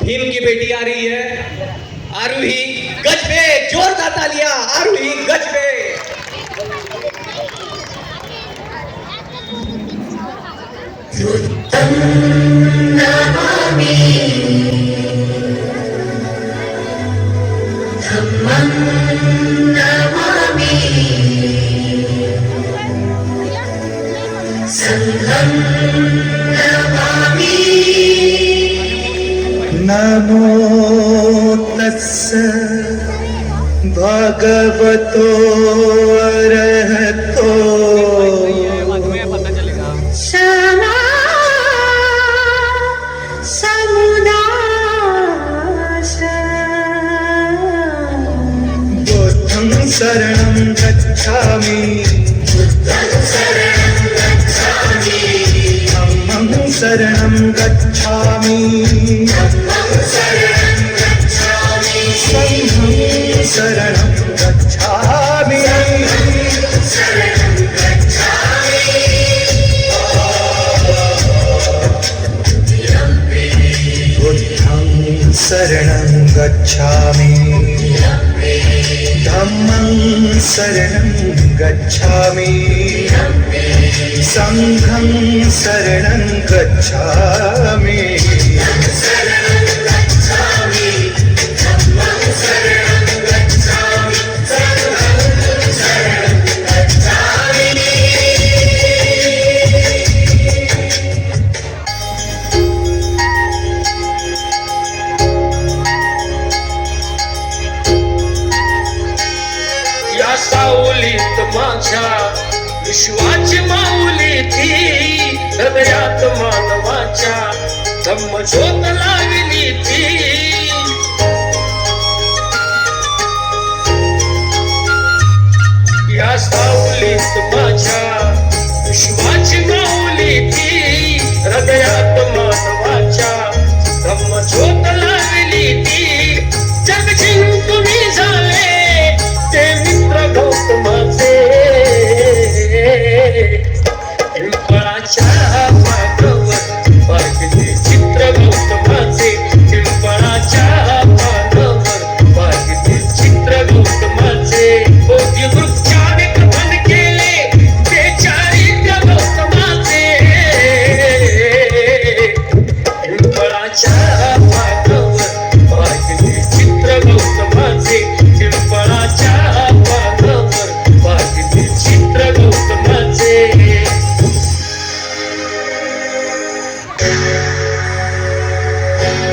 भीम की बेटी आ रही है। आरूही गज पे, जोरदार तालियां। आरूही गज पे। नमामि धम्मं नमामि संघं नमामि। नमो तस्स भगवतो अरहतो क्षमा समुदाय बुद्धं शरणं गच्छामि धम्मं शरणं गच्छामि संघं शरणं गच्छामि। बुद्धं शरणं गच्छामि धम्मं शरणं गच्छामि संघं शरणं गच्छामि। या सावलीत माझ्या विश्वाची माऊली ती हृदयात मानवाच्या धम्म ज्योत लावली ती। या सावलीत माझ्या विश्वाची माऊली ती हृदयात मानवाच्या धम्म ज्योत लावली ती। जग जिंकून झाले ते मित्र गौतमाचे पिंपळाच्या पानावर पाहिजे चित्र गौतमाचे पिंपळाच्या पानावर पाहिजे चित्र गौतमाचे। बोधी वृक्षाने कथन केले ते चारित्र्य गौतमाचे पिंपळाच्या पानावर पाहिजे चित्र गौतमाचे पिंपळाच्या पानावर पाहिजे चित्र गौतमाचे।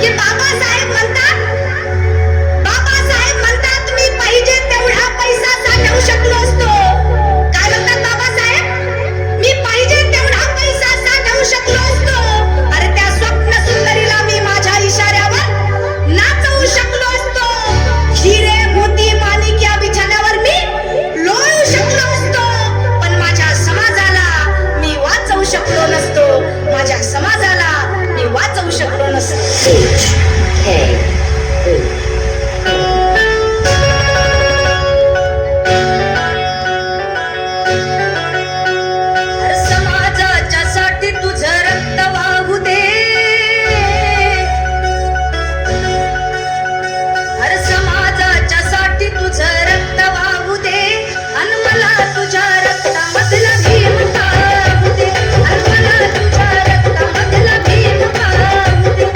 की बाबासाहेब म्हणतात तुम्ही पाहिजे तेवढा पैसा साठवू शकलो असतो। काय म्हणतात बाबासाहेब? मी पाहिजे तेवढा पैसा साठवू शकलो असतो। अरे त्या स्वप्न सुंदरीला मी माझ्या इशाऱ्यावर नाचवू शकलो असतो। हिरे मोती माणिक या बिछाण्यावर मी लोळू शकलो असतो। पण माझ्या समाजाला मी वाचवू शकलो नसतो। माझ्या समाजाला मी वाचवू शकलो नसतो। अरे समाजाच्या साठी तुझं रक्त वाहू दे। अरे समाजाच्या साठी तुझं रक्त वाहू दे अन मला तुझ्या रक्तामधला भीम पाहू दे। अन मला तुझ्या रक्तामधला भीम पाहू दे।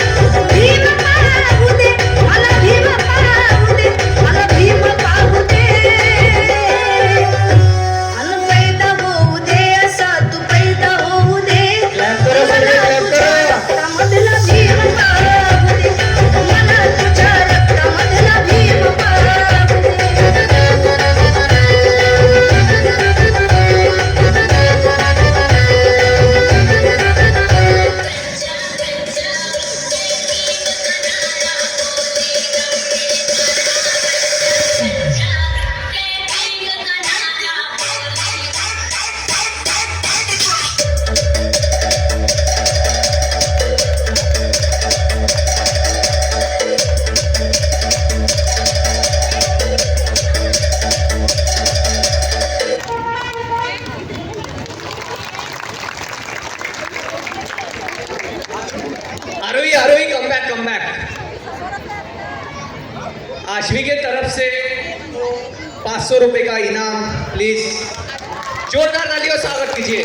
भीम पाहू दे मला भीम पाहू दे मला भीम पाहू दे। अन पैदा होऊ दे असा तू पैदा होऊ दे। मला तुझ्या रक्तामधला भीम पाहू दे। मला तुझ्या रक्तामधला भीम पाहू दे। Aarohi Aarohi come back come back. Ashvi के तरफ से 500 रुपए का इनाम, प्लीज जोरदार तालियों से स्वागत कीजिए।